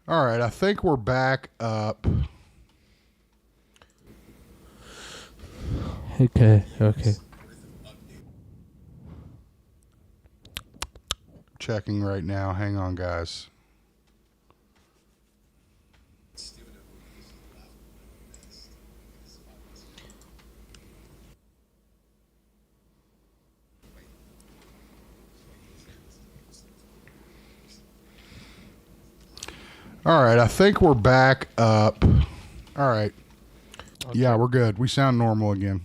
All right, I think we're back up. Okay. Checking right now. Hang on, guys. All right, I think we're back up. All right. Okay. Yeah, we're good. We sound normal again.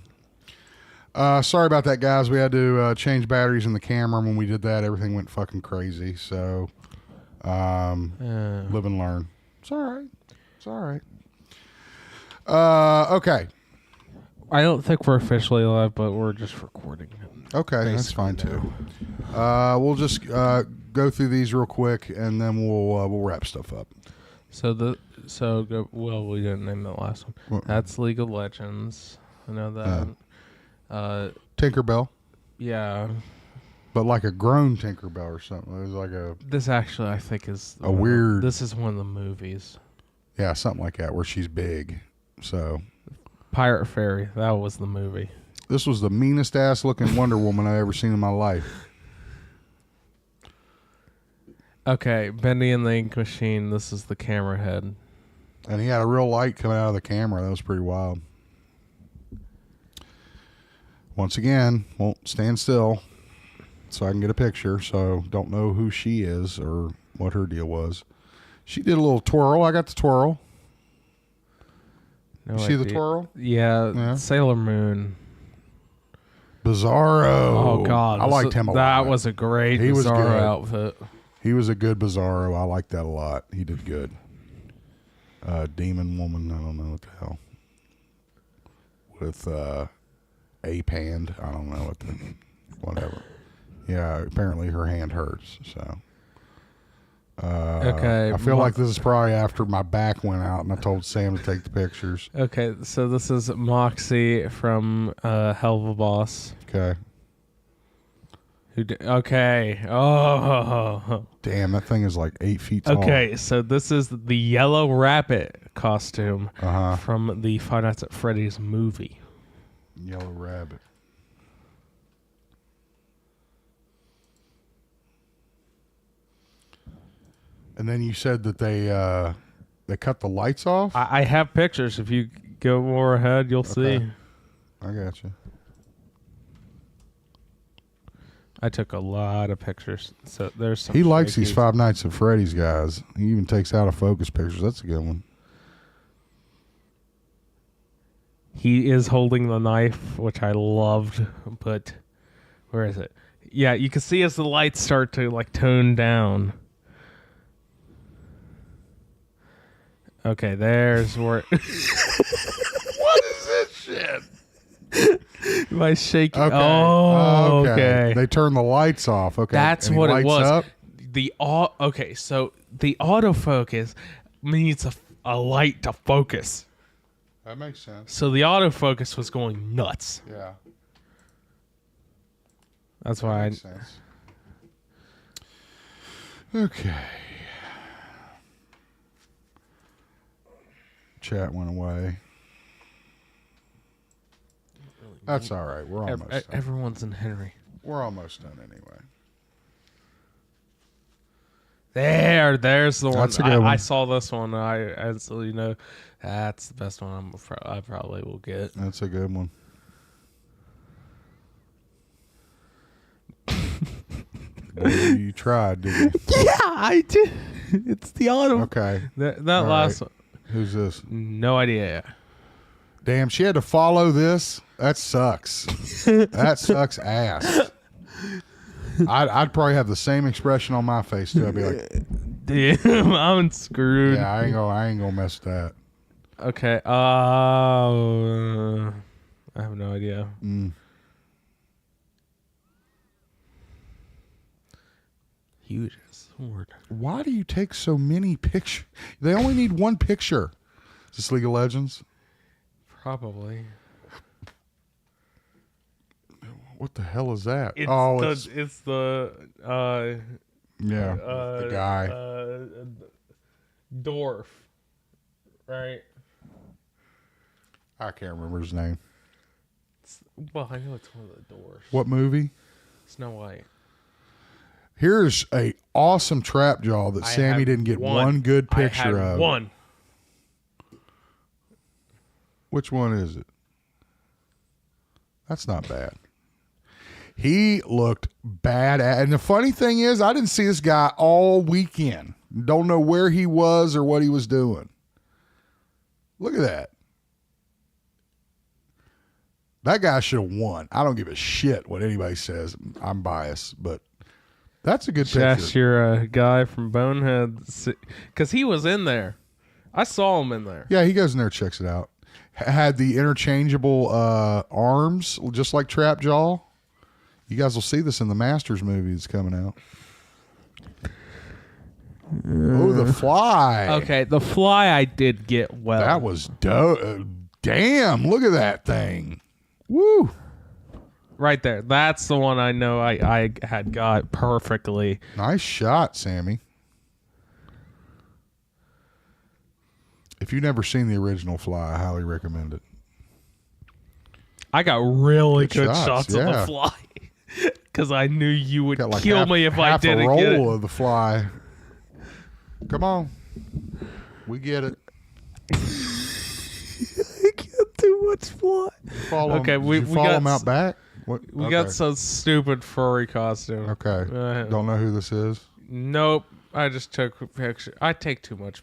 Sorry about that, guys. We had to change batteries in the camera. When we did that, everything went fucking crazy. So, live and learn. It's all right. It's all right. Okay. I don't think we're officially live, but we're just recording. Okay, that's fine too. We'll just go through these real quick, and then we'll wrap stuff up. We didn't name the last one. What? That's League of Legends. I know that. Tinkerbell, Yeah. but like a grown Tinkerbell or something. It was like a This actually, I think, is weird. This is one of the movies. Yeah, something like that, where she's big. So, Pirate Fairy. That was the movie. this was the meanest ass looking Wonder Woman I ever seen in my life. Okay, Bendy and the Ink Machine. This is the camera head. And he had a real light coming out of the camera. That was pretty wild. Once again, won't stand still so I can get a picture. So don't know who she is or what her deal was. She did a little twirl. I got the twirl. No You see idea. the twirl? Yeah, Sailor Moon. Bizarro. Oh, God. I liked him a lot. That was a great Bizarro outfit. He was a good Bizarro. I liked that a lot. He did good. Demon Woman. I don't know what the hell. With Ape Hand. I don't know what the... Whatever. Yeah, apparently her hand hurts. So... okay. I feel like this is probably after my back went out and I told Sam to take the pictures. Okay, so this is Moxie from Helva Boss. Okay. Okay. Oh. Damn, that thing is like 8 feet tall. Okay, so this is the Yellow Rabbit costume Uh-huh. from the Five Nights at Freddy's movie. Yellow Rabbit. And then you said that they cut the lights off? I have pictures. If you go more ahead, you'll see. I got you. I took a lot of pictures. So there's some. He likes shakies. these Five Nights at Freddy's guys. He even takes out of focus pictures. That's a good one. He is holding the knife, which I loved, but where is it? Yeah, you can see as the lights start to like tone down. Okay, there's where. What is this shit? My shaky. Okay. Oh, okay. They turn the lights off. Okay. That's And he what it lights was. up? Okay, so the autofocus needs a light to focus. That makes sense. So the autofocus was going nuts. Yeah. That's why Makes sense. Okay. Chat went away. That's all right. We're almost done. Everyone's in Henry. We're almost done anyway. There's the one. That's a good one. I saw this one. I absolutely know that's the best one I probably will get. That's a good one. Well, you tried, didn't you? Yeah, I did. It's the auto. Okay. That All last right. one. Who's this? No idea. Damn, she had to follow this? That sucks. That sucks ass. I'd probably have the same expression on my face too. I'd be like, damn, I'm screwed. yeah, I ain't gonna mess with that. Okay. I have no idea. Huge sword. Why do you take so many pictures? They only need one picture. Is this League of Legends? Probably. What the hell is that? It's the guy. dwarf, right? I can't remember his name. Well, I know it's one of the dwarfs. What movie? Snow White. Here's a awesome trap jaw that Sammy didn't get one good picture of. One. Which one is it? That's not bad. He looked bad. And the funny thing is, I didn't see this guy all weekend. Don't know where he was or what he was doing. Look at that. That guy should have won. I don't give a shit what anybody says. I'm biased, but that's a good picture. That's your guy from Bonehead. Because he was in there. I saw him in there. Yeah, he goes in there, checks it out. Had the interchangeable arms, just like Trap Jaw. You guys will see this in the Masters movie that's coming out. Oh, The Fly. Okay, The Fly I did get well. That was dope. Damn, look at that thing. Woo. Right there. That's the one I know I had got perfectly. Nice shot, Sammy. If you've never seen the original Fly, I highly recommend it. I got really good shots of yeah. The Fly. Because I knew you would Got like kill me if I didn't half a get it. roll of The Fly. Come on. We get it. I get too much Fly. Okay, we follow got him out back? What? We got some stupid furry costume. Okay. Don't know who this is? Nope. I just took a picture. I take too much.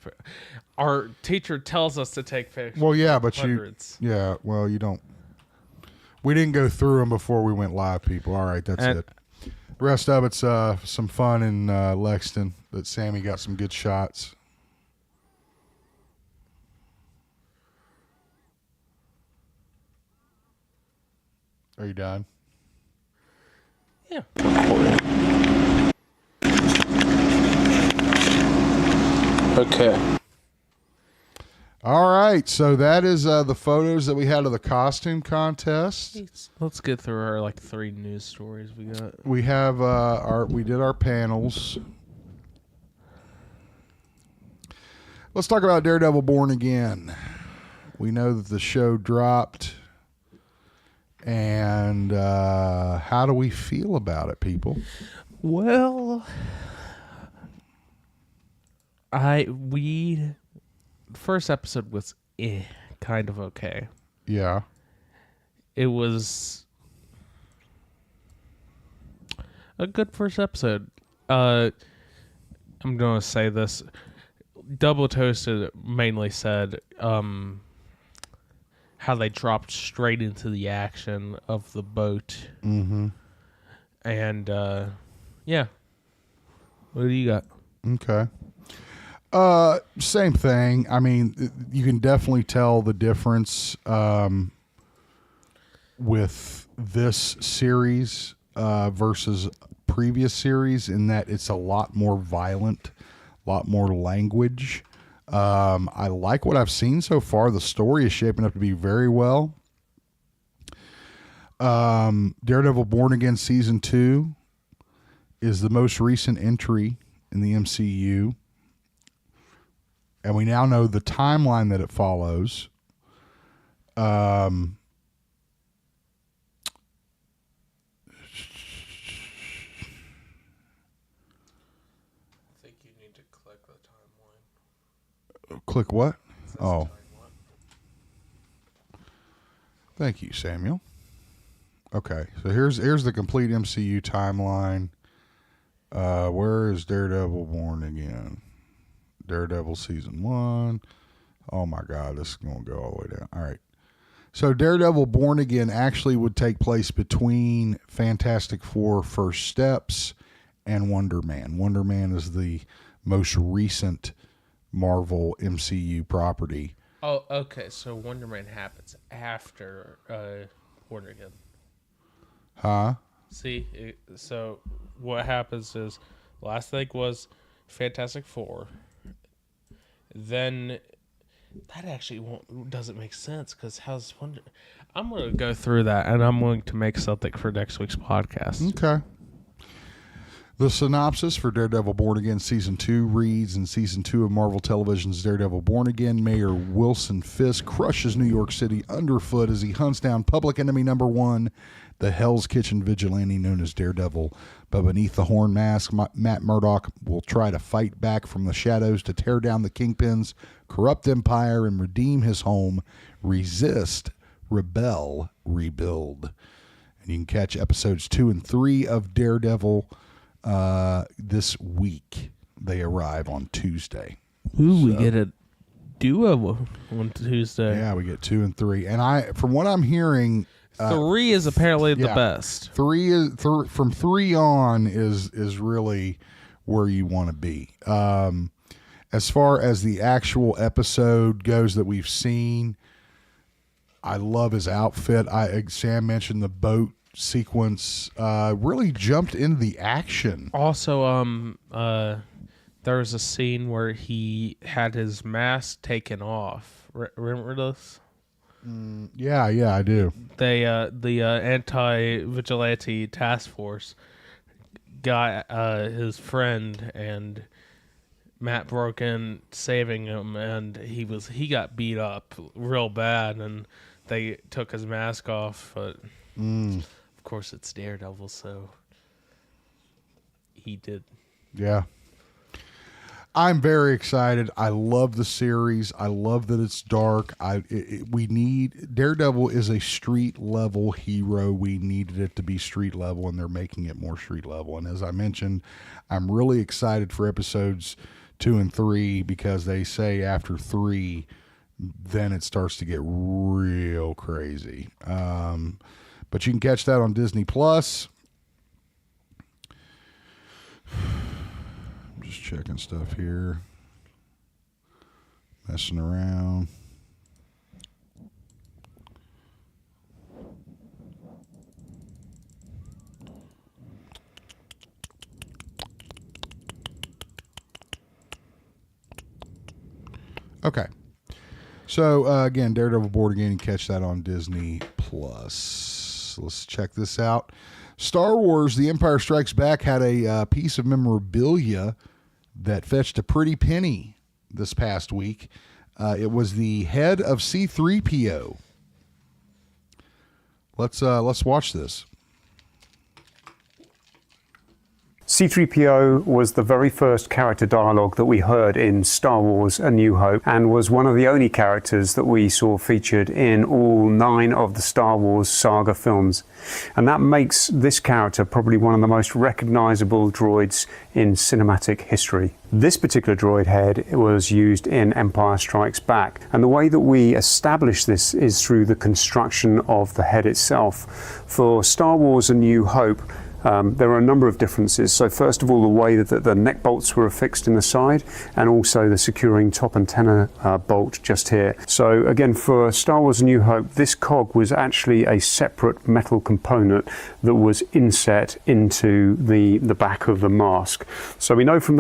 Our teacher tells us to take pictures. Well, yeah, but hundreds. you don't. We didn't go through them before we went live, people. All right, that's it. The rest of it's some fun in Lexington that Sammy got some good shots. Are you done? Yeah. Okay. All right, so that is the photos that we had of the costume contest. Let's get through our like 3 news stories we got. We have we did our panels. Let's talk about Daredevil Born Again. We know that the show dropped, and how do we feel about it, people? Well, first episode was kind of okay. Yeah. It was a good first episode. I'm going to say this. Double Toasted mainly said how they dropped straight into the action of the boat. Mm-hmm. And, yeah. What do you got? Okay. Same thing. I mean, you can definitely tell the difference with this series versus previous series in that it's a lot more violent, a lot more language. I like what I've seen so far. The story is shaping up to be very well. Daredevil Born Again Season 2 is the most recent entry in the MCU. And we now know the timeline that it follows. I think you need to click the timeline. Click what? Oh. Thank you, Samuel. Okay, so here's the complete MCU timeline. Where is Daredevil Born Again? Daredevil Season 1. Oh my God, this is going to go all the way down. All right. So Daredevil Born Again actually would take place between Fantastic Four First Steps and Wonder Man. Wonder Man is the most recent Marvel MCU property. Oh, okay. So Wonder Man happens after Born Again. Huh? See, so what happens is last thing was Fantastic Four. Then that actually doesn't make sense because how's Wonder? I'm going to go through that and I'm going to make something for next week's podcast. Okay. The synopsis for Daredevil Born Again Season 2 reads, in Season 2 of Marvel Television's Daredevil Born Again, Mayor Wilson Fisk crushes New York City underfoot as he hunts down public enemy number one, the Hell's Kitchen vigilante known as Daredevil. But beneath the horn mask, Matt Murdock will try to fight back from the shadows to tear down the Kingpin's corrupt empire and redeem his home. Resist, rebel, rebuild. And you can catch episodes 2 and 3 of Daredevil this week. They arrive on Tuesday. Ooh, we get a duo on Tuesday. Yeah, we get 2 and 3. And from what I'm hearing, 3 is apparently the best. 3 is from 3 on is really where you want to be. As far as the actual episode goes that we've seen, I love his outfit. Sam mentioned the boat sequence. Really jumped into the action. Also, there was a scene where he had his mask taken off. Remember this? Yeah, I do. The anti-vigilante task force got his friend, and Matt broke in saving him, and he got beat up real bad, and they took his mask off. But of course, it's Daredevil, so he did. Yeah. I'm very excited. I love the series. I love that it's dark. We need Daredevil is a street level hero. We needed it to be street level, and they're making it more street level. And as I mentioned, I'm really excited for episodes 2 and 3 because they say after 3, then it starts to get real crazy. But you can catch that on Disney Plus. Just checking stuff here. Messing around. Okay. So, again, Daredevil Born Again, you can catch that on Disney Plus. Let's check this out. Star Wars The Empire Strikes Back had a piece of memorabilia that fetched a pretty penny this past week. It was the head of C-3PO. Let's watch this. C-3PO was the very first character dialogue that we heard in Star Wars A New Hope, and was one of the only characters that we saw featured in all 9 of the Star Wars saga films. And that makes this character probably one of the most recognizable droids in cinematic history. This particular droid head was used in Empire Strikes Back, and the way that we establish this is through the construction of the head itself. For Star Wars A New Hope, there are a number of differences. So first of all, the way that the neck bolts were affixed in the side, and also the securing top antenna bolt just here. So again, for Star Wars A New Hope, this cog was actually a separate metal component that was inset into the back of the mask. So we know from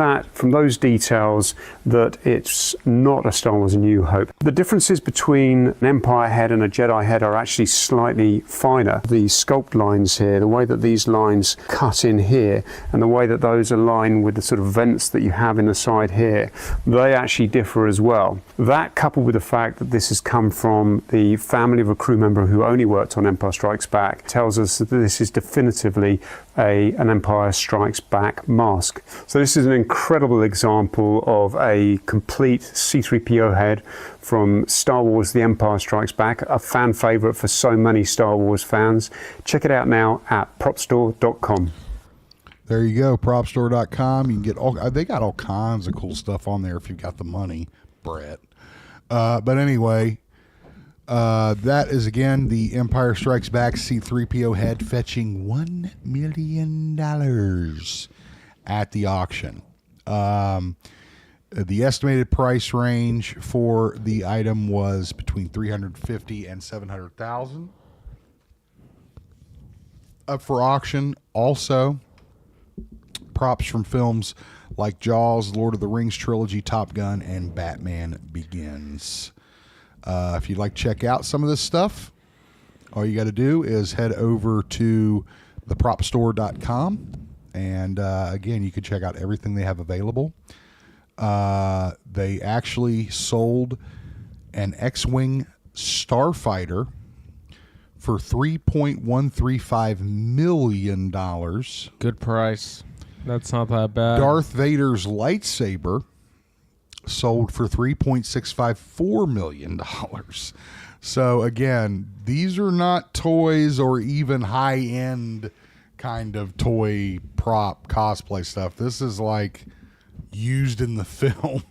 those details that it's not a Star Wars A New Hope. The differences between an Empire head and a Jedi head are actually slightly finer. The sculpt lines here, the way that these lines cut in here, and the way that those align with the sort of vents that you have in the side here, they actually differ as well. That, coupled with the fact that this has come from the family of a crew member who only worked on Empire Strikes Back, tells us that this is definitively an Empire Strikes Back mask. So this is an incredible example of a complete C-3PO head from Star Wars The Empire Strikes Back, a fan favorite for so many Star Wars fans. Check it out now at propstore.com. There you go, propstore.com. You can get they got all kinds of cool stuff on there if you've got the money, Brett. But anyway, that is again the Empire Strikes Back C-3PO head, fetching $1 million at the auction. The estimated price range for the item was between $350,000 and $700,000. Up for auction also props from films like Jaws, Lord of the Rings trilogy, Top Gun, and Batman Begins. If you'd like to check out some of this stuff, all you got to do is head over to thepropstore.com And again, you can check out everything they have available. They actually sold an X-Wing Starfighter for $3.135 million. Good price. That's not that bad. Darth Vader's lightsaber sold for $3.654 million. So again, these are not toys or even high-end kind of toy prop cosplay stuff. This is like used in the film,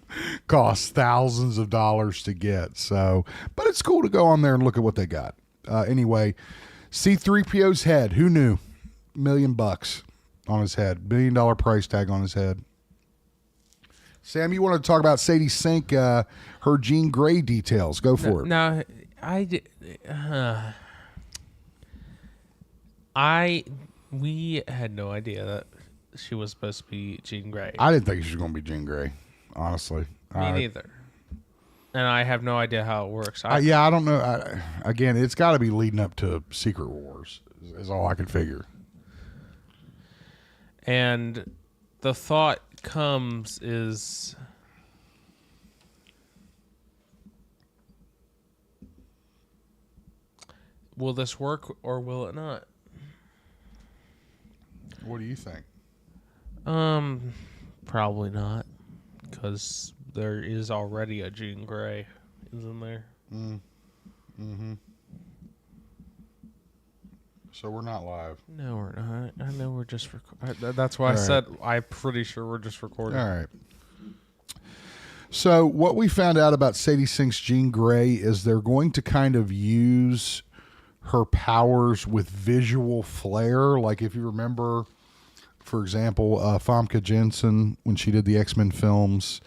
costs thousands of dollars to get. So, but it's cool to go on there and look at what they got. Anyway, C-3PO's head. Who knew? $1 million on his head. $1 million price tag on his head. Sam, you wanted to talk about Sadie Sink, her Jean Grey details. Go for it. No, we had no idea that she was supposed to be Jean Grey. I didn't think she was going to be Jean Grey, honestly. Me neither. And I have no idea how it works. I don't know. Again, it's got to be leading up to Secret Wars, is all I could figure. And the thought comes is, will this work or will it not? What do you think? Probably not, because there is already a Jean Grey, isn't there? Mm-hmm. So we're not live. No, we're not. I know we're just that's why I said I'm pretty sure we're just recording. All right. So what we found out about Sadie Sink's Jean Grey is they're going to kind of use her powers with visual flair. Like if you remember, for example, Famke Janssen, when she did the X-Men films,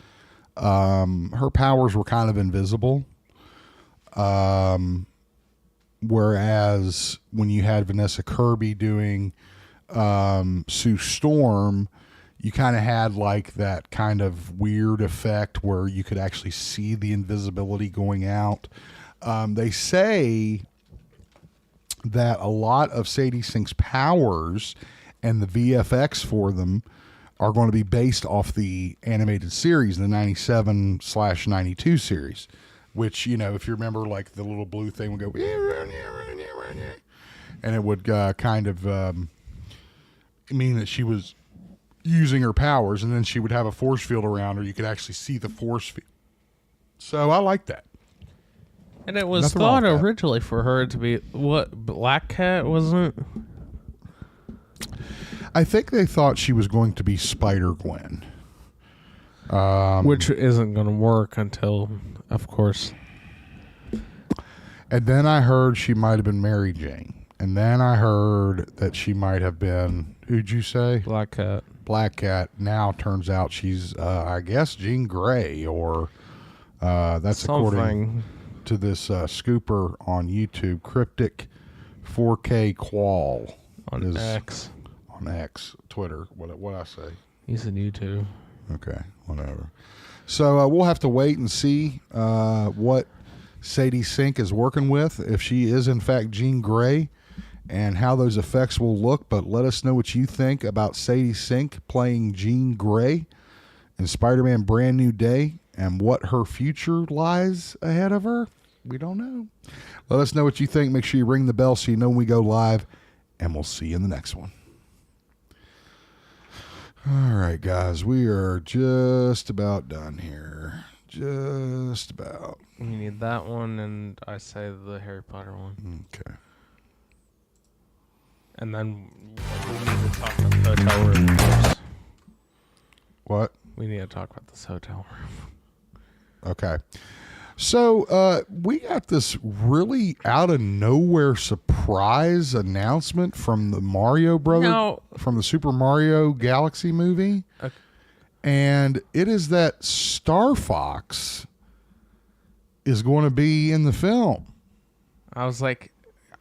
her powers were kind of invisible. Whereas when you had Vanessa Kirby doing Sue Storm, you kind of had like that kind of weird effect where you could actually see the invisibility going out. They say that a lot of Sadie Sink's powers and the VFX for them are going to be based off the animated series, the 97/92 series, which, you know, if you remember, like the little blue thing would go, and it would kind of mean that she was using her powers, and then she would have a force field around her. You could actually see the force field. So I like that. And it was thought originally for her to be, what, Black Cat, wasn't it? I think they thought she was going to be Spider-Gwen. Which isn't going to work until, of course. And then I heard she might have been Mary Jane. And then I heard that she might have been, who'd you say? Black Cat. Black Cat. Now turns out she's, I guess, Jean Grey, or that's something. According to this scooper on YouTube, Cryptic 4K Qual. On X. On X, Twitter. What I say? He's in YouTube. Okay, whatever. So we'll have to wait and see what Sadie Sink is working with, if she is in fact Jean Grey, and how those effects will look. But let us know what you think about Sadie Sink playing Jean Grey in Spider-Man Brand New Day, and what her future lies ahead of her. We don't know. Let us know what you think. Make sure you ring the bell so you know when we go live, and we'll see you in the next one. All right, guys, we are just about done here. Just about. We need that one, and I say the Harry Potter one. Okay. And then we need to talk about the hotel room first. What? We need to talk about this hotel room. Okay. So we got this really out of nowhere surprise announcement from the Mario Brothers, from the Super Mario Galaxy movie. Okay. And it is that Star Fox is going to be in the film. I was like,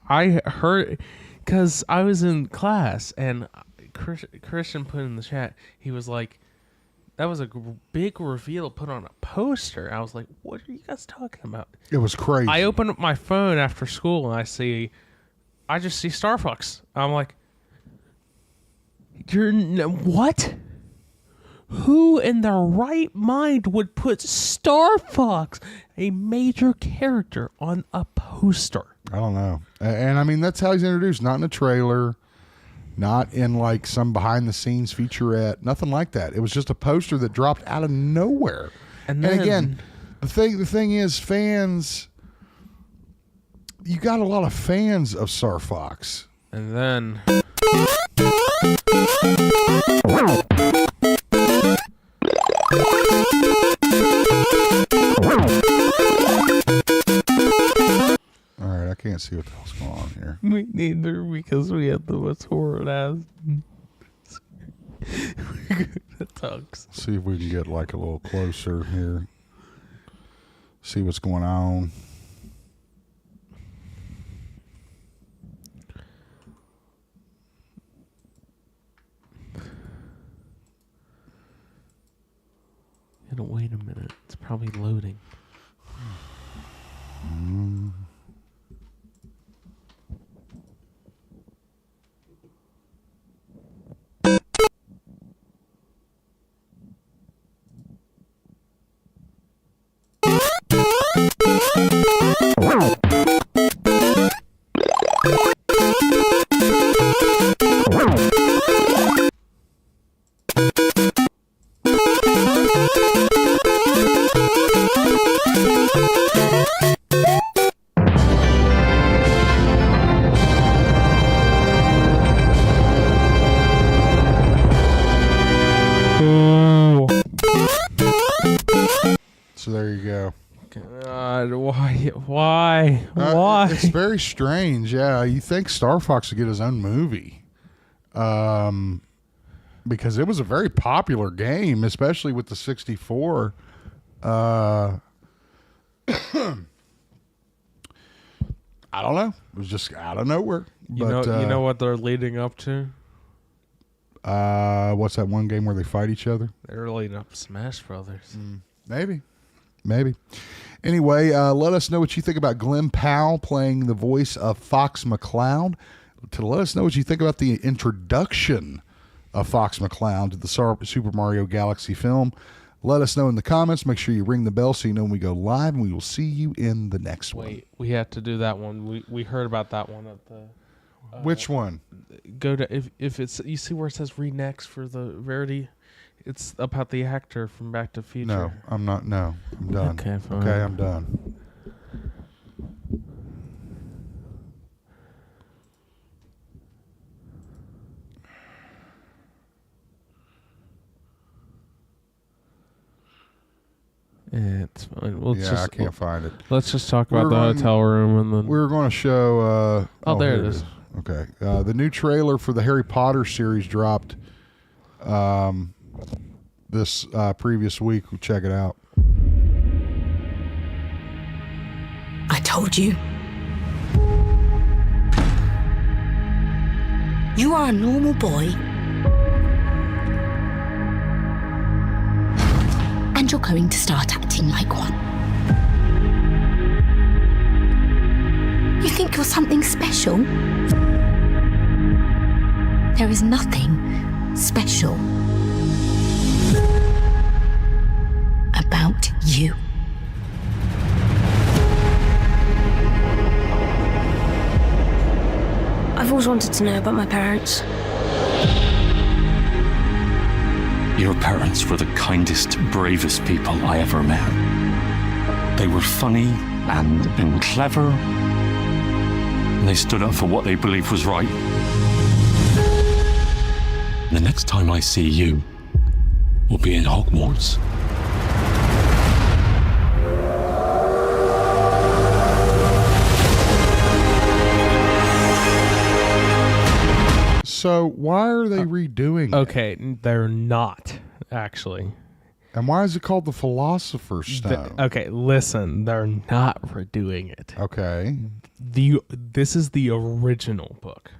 I heard, because I was in class, and Christian put in the chat, he was like, that was a big reveal put on a poster. I was like, what are you guys talking about? It was crazy. I opened up my phone after school, and I just see Star Fox. I'm like, What? Who in their right mind would put Star Fox, a major character, on a poster? I don't know. And I mean, that's how he's introduced. Not in a trailer, not in like some behind the scenes featurette, nothing like that. It was just a poster that dropped out of nowhere. And again, the thing is, fans, you got a lot of fans of Star Fox. And then all right, I can't see what the hell's going on here. me neither, because we have the most horrid ass tongues. See if we can get like a little closer here. See what's going on. Wait a minute. It's probably loading. So there you go. God, why? It's very strange. Yeah, you think Star Fox would get his own movie, because it was a very popular game, especially with the 64. I don't know. It was just out of nowhere. You know what they're leading up to? What's that one game where they fight each other? They're leading up to Smash Brothers. Maybe. Anyway, let us know what you think about Glenn Powell playing the voice of Fox McCloud. To let us know what you think about the introduction of Fox McCloud to the Super Mario Galaxy film. Let us know in the comments. Make sure you ring the bell so you know when we go live, and we will see you in the next one. Wait, we have to do that one. We heard about that one at the... Which one? Go to if it's, you see where it says read next for the Verity. It's about the actor from Back to the Future. No, I'm not. No, I'm done. Okay, fine. Okay, I'm done. It's fine. I can't find it. Let's just talk about the hotel room and then we were going to show. There it is. Okay, the new trailer for the Harry Potter series dropped this previous week. We'll check it out. I told you. You are a normal boy. And you're going to start acting like one. You think you're something special? There is nothing special about you. I've always wanted to know about my parents. Your parents were the kindest, bravest people I ever met. They were funny and clever. And they stood up for what they believed was right. The next time I see you, we'll be in Hogwarts. So why are they redoing it? Okay, they're not actually. And why is it called the Philosopher's Stone? Okay, listen, they're not redoing it. Okay. This is the original book.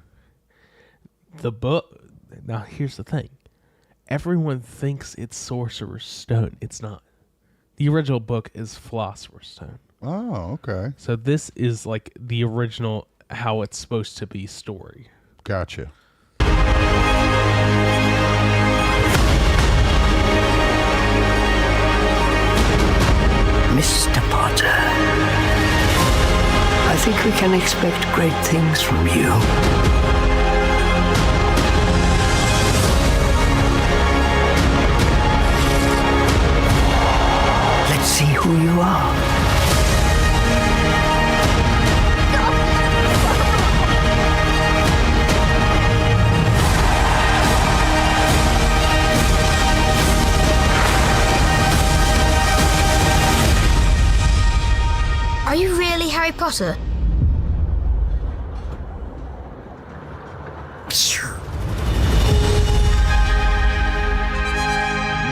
The book. Now here's the thing. Everyone thinks it's Sorcerer's Stone. It's not. The original book is Philosopher's Stone. Oh, okay. So this is like the original, how it's supposed to be story. Gotcha. think we can expect great things from you. Let's see who you are. Are you really Harry Potter?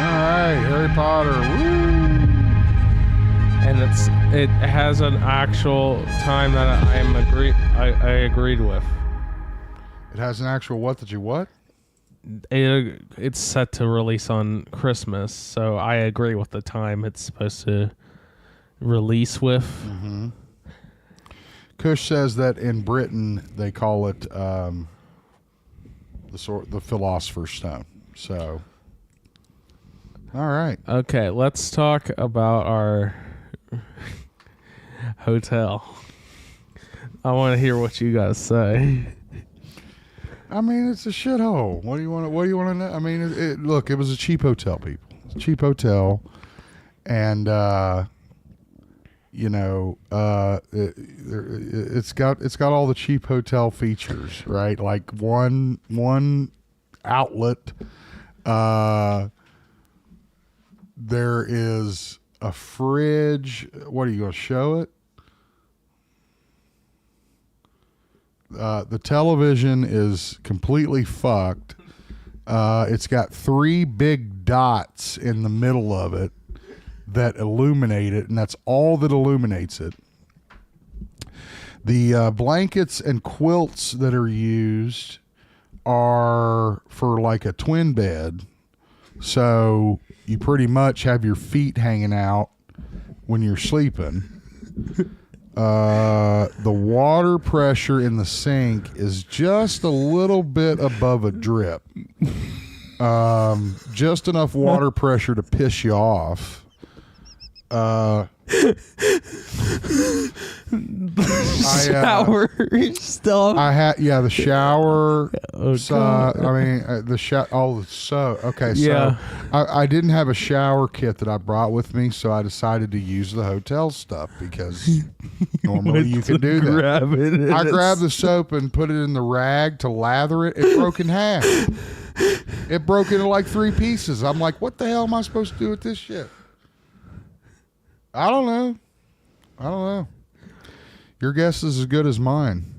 Alright, Harry Potter. Woo! And it has an actual time that I agreed with. It has an actual what that you what? It's set to release on Christmas, so I agree with the time it's supposed to release with. Mm-hmm. Kush says that in Britain they call it the Philosopher's Stone. So, all right. Okay, let's talk about our hotel. I want to hear what you guys say. I mean, it's a shithole. What do you want to know? I mean, look, it was a cheap hotel, people. It's a cheap hotel, and it's got all the cheap hotel features, right? Like one outlet. There is a fridge. What are you going to show it? The television is completely fucked. It's got 3 big dots in the middle of it that illuminate it, and that's all that illuminates it. The blankets and quilts that are used are for like a twin bed, so you pretty much have your feet hanging out when you're sleeping. The water pressure in the sink is just a little bit above a drip. Just enough water pressure to piss you off. Shower stuff. The shower. Oh, Okay, yeah. so I didn't have a shower kit that I brought with me, so I decided to use the hotel stuff because normally you can do that. I grabbed the soap and put it in the rag to lather it. It broke in half. It broke into like 3 pieces. I'm like, what the hell am I supposed to do with this shit? I don't know. Your guess is as good as mine.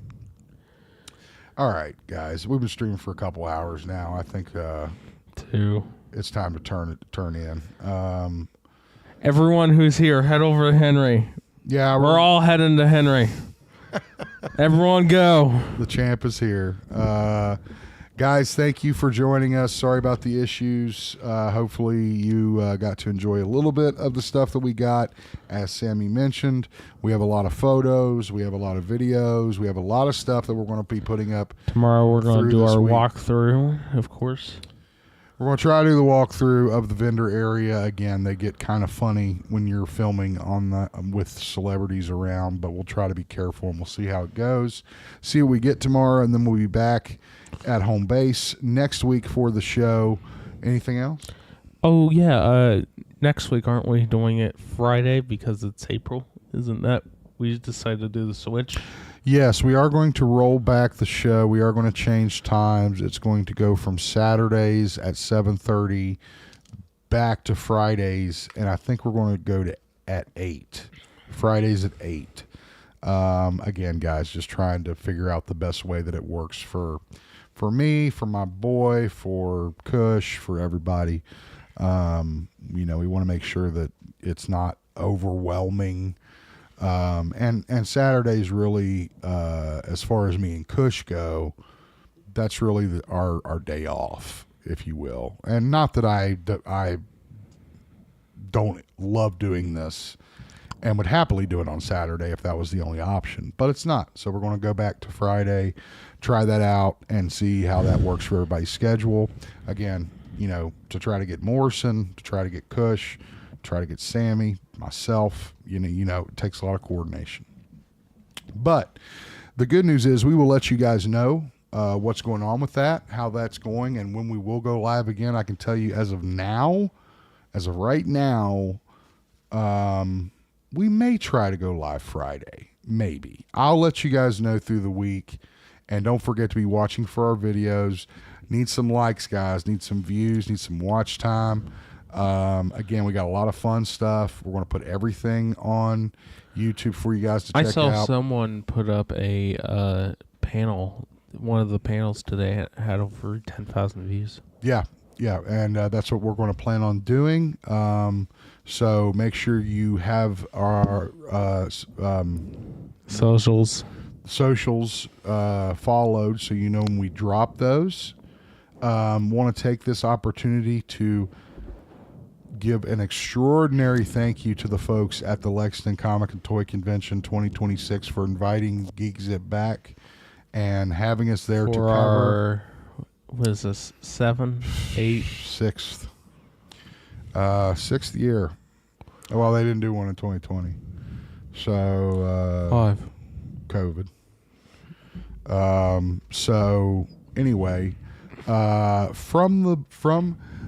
All right, guys. We've been streaming for a couple hours now. I think 2. It's time to turn in. Everyone who's here, head over to Henry. Yeah, we're all heading to Henry. Everyone go. The champ is here. Guys, thank you for joining us. Sorry about the issues. Hopefully you got to enjoy a little bit of the stuff that we got. As Sammy mentioned, we have a lot of photos. We have a lot of videos. We have a lot of stuff that we're going to be putting up. Tomorrow we're going to do our walkthrough, of course. We're going to try to do the walkthrough of the vendor area. Again, they get kind of funny when you're filming with celebrities around, but we'll try to be careful and we'll see how it goes. See what we get tomorrow, and then we'll be back at home base next week for the show. Anything else? Oh, yeah. Next week, aren't we doing it Friday because it's April? Isn't that? We decided to do the switch. Yes, we are going to roll back the show. We are going to change times. It's going to go from Saturdays at 7:30 back to Fridays, and I think we're going to go to at 8. Fridays at 8. Again, guys, just trying to figure out the best way that it works for me, for my boy, for Kush, for everybody. We want to make sure that it's not overwhelming. And Saturday's really, as far as me and Kush go, that's really our day off, if you will. And not that I don't love doing this and would happily do it on Saturday if that was the only option, but it's not. So we're going to go back to Friday, try that out, and see how that works for everybody's schedule. Again, to try to get Morrison, to try to get Kush, try to get Sammy, myself, it takes a lot of coordination. But the good news is we will let you guys know what's going on with that, how that's going, and when we will go live again. I can tell you as of right now, we may try to go live Friday. Maybe. I'll let you guys know through the week. And don't forget to be watching for our videos. Need some likes, guys. Need some views. Need some watch time. Again, we got a lot of fun stuff. We're going to put everything on YouTube for you guys to check out. I saw someone put up a panel. One of the panels today had over 10,000 views. Yeah, and that's what we're going to plan on doing. So make sure you have our socials followed so you know when we drop those. Want to take this opportunity to give an extraordinary thank you to the folks at the Lexington Comic and Toy Convention 2026 for inviting GeekZip back and having us there for to cover our, what is this, sixth year. Well, they didn't do one in 2020, so COVID. So anyway, from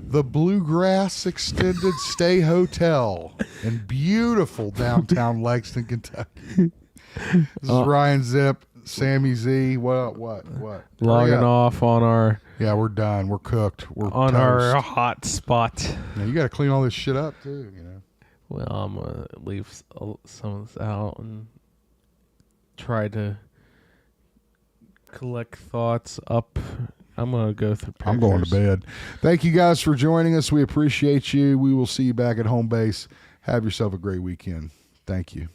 the Bluegrass Extended Stay Hotel in beautiful downtown Lexington, Kentucky. This is Ryan Zip, Sammy Z. What? Logging off on our... Yeah, we're done. We're cooked. We're on toast. our hot spot. Yeah, you got to clean all this shit up too, you know. Well, I'm going to leave some of this out and try to collect thoughts up. I'm going to go through pictures. I'm going to bed. Thank you guys for joining us. We appreciate you. We will see you back at home base. Have yourself a great weekend. Thank you.